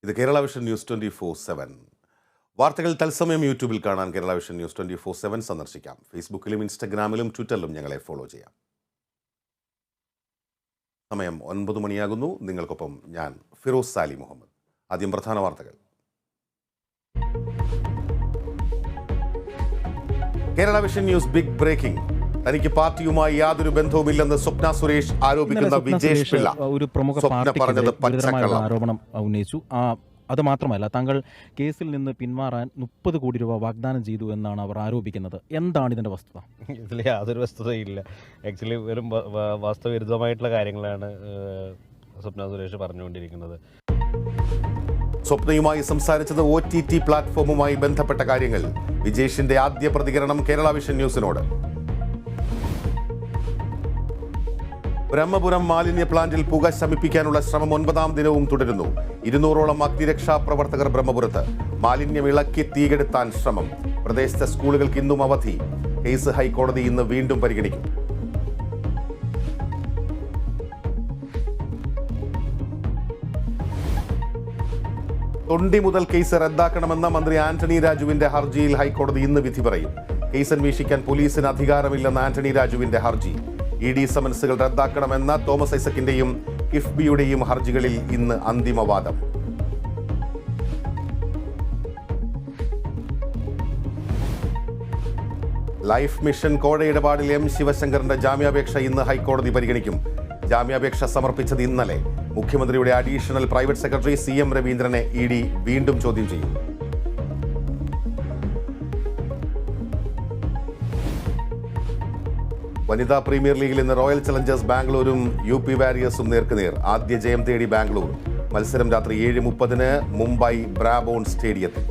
ഇത് Kerala vision news 24/7. വാർത്തകൾ തത്സമയം യൂട്യൂബിൽ കാണാൻ കേരള വിഷൻ ന്യൂസ് 24/7 സന്ദർശിക്കാം. ഫേസ്ബുക്കിലും ഇൻസ്റ്റഗ്രാമിലും ട്വിറ്ററിലും ഞങ്ങളെ ഫോളോ ചെയ്യാം. സമയം 9 മണിയാകുന്നു. നിങ്ങൾക്കൊപ്പം ഞാൻ ഫിറോസ് സാലി മുഹമ്മദ്. ആദ്യം പ്രധാന വാർത്തകൾ. Kerala vision news big breaking. തനിക്ക് പാർട്ടിയുമായി യാതൊരു ബന്ധവുമില്ലെന്ന് സ്വപ്ന സുരേഷ് ആരോപിക്കുന്ന വിജേഷ് പിള്ള ഒരു പ്രമുഖ പറഞ്ഞത് പച്ചക്കള്ളം. ആരോപണം ഉന്നയിച്ചു. അത് മാത്രമല്ല, താങ്കൾ കേസിൽ നിന്ന് പിന്മാറാൻ 30 കോടി രൂപ വാഗ്ദാനം ചെയ്തു എന്നാണ് അവർ ആരോപിക്കുന്നത്. എന്താണ് ഇതിന്റെ വസ്തുത? ഇതിൽ യാതൊരു വസ്തുതയില്ല. ആക്ച്വലി വെറും വാസ്തവവിരുദ്ധമായിട്ടുള്ള കാര്യങ്ങളാണ് സ്വപ്ന സുരേഷ് പറഞ്ഞുകൊണ്ടിരിക്കുന്നത്. സ്വപ്നയുമായി സംസാരിച്ചത് OTT പ്ലാറ്റ്ഫോമുമായി ബന്ധപ്പെട്ട കാര്യങ്ങൾ. വിജേഷിന്റെ ആദ്യ പ്രതികരണം കേരള വിഷൻ ന്യൂസിനോട്. ബ്രഹ്മപുരം മാലിന്യ പ്ലാന്റിൽ പുക ശമിപ്പിക്കാനുള്ള ശ്രമം 9ാം ദിനവും തുടരുന്നു. 200ഓളം അഗ്നിരക്ഷാ പ്രവർത്തകർ ബ്രഹ്മപുരത്ത്. മാലിന്യം ഇളക്കി തീകെടുത്താൻ ശ്രമം. പ്രദേശത്തെ സ്കൂളുകൾക്ക് ഇന്നും അവധി. കേസ് ഹൈക്കോടതി ഇന്ന് വീണ്ടും പരിഗണിക്കും. തൊണ്ടി മുതൽ കേസ് റദ്ദാക്കണമെന്ന മന്ത്രി ആന്റണി രാജുവിന്റെ ഹർജിയിൽ ഹൈക്കോടതി ഇന്ന് വിധി പറയും. കേസ് അന്വേഷിക്കാൻ പോലീസിന് അധികാരമില്ലെന്ന ആന്റണി രാജുവിന്റെ ഹർജി. ED സമൻസുകൾ റദ്ദാക്കണമെന്ന തോമസ് ഐസക്കിന്റെയും കിഫ്ബിയുടെയും ഹർജികളിൽ ഇന്ന് അന്തിമവാദം. ലൈഫ് മിഷൻ കോഴ ഇടപാടിൽ M ശിവശങ്കറിന്റെ ജാമ്യാപേക്ഷ ഇന്ന് ഹൈക്കോടതി പരിഗണിക്കും. ജാമ്യാപേക്ഷ സമർപ്പിച്ചത് ഇന്നലെ. മുഖ്യമന്ത്രിയുടെ additional private secretary CM രവീന്ദ്രനെ ED വീണ്ടും ചോദ്യം ചെയ്യും. വനിതാ പ്രീമിയർ ലീഗിൽ ഇന്ന് റോയൽ ചലഞ്ചേഴ്സ് ബാംഗ്ലൂരും UP വാരിയേഴ്സും നേർക്കുനേർ. ആദ്യ ജയം തേടി ബാംഗ്ലൂർ. മത്സരം രാത്രി 7:30 മുംബൈ ബ്രാബോൺ സ്റ്റേഡിയത്തിൽ.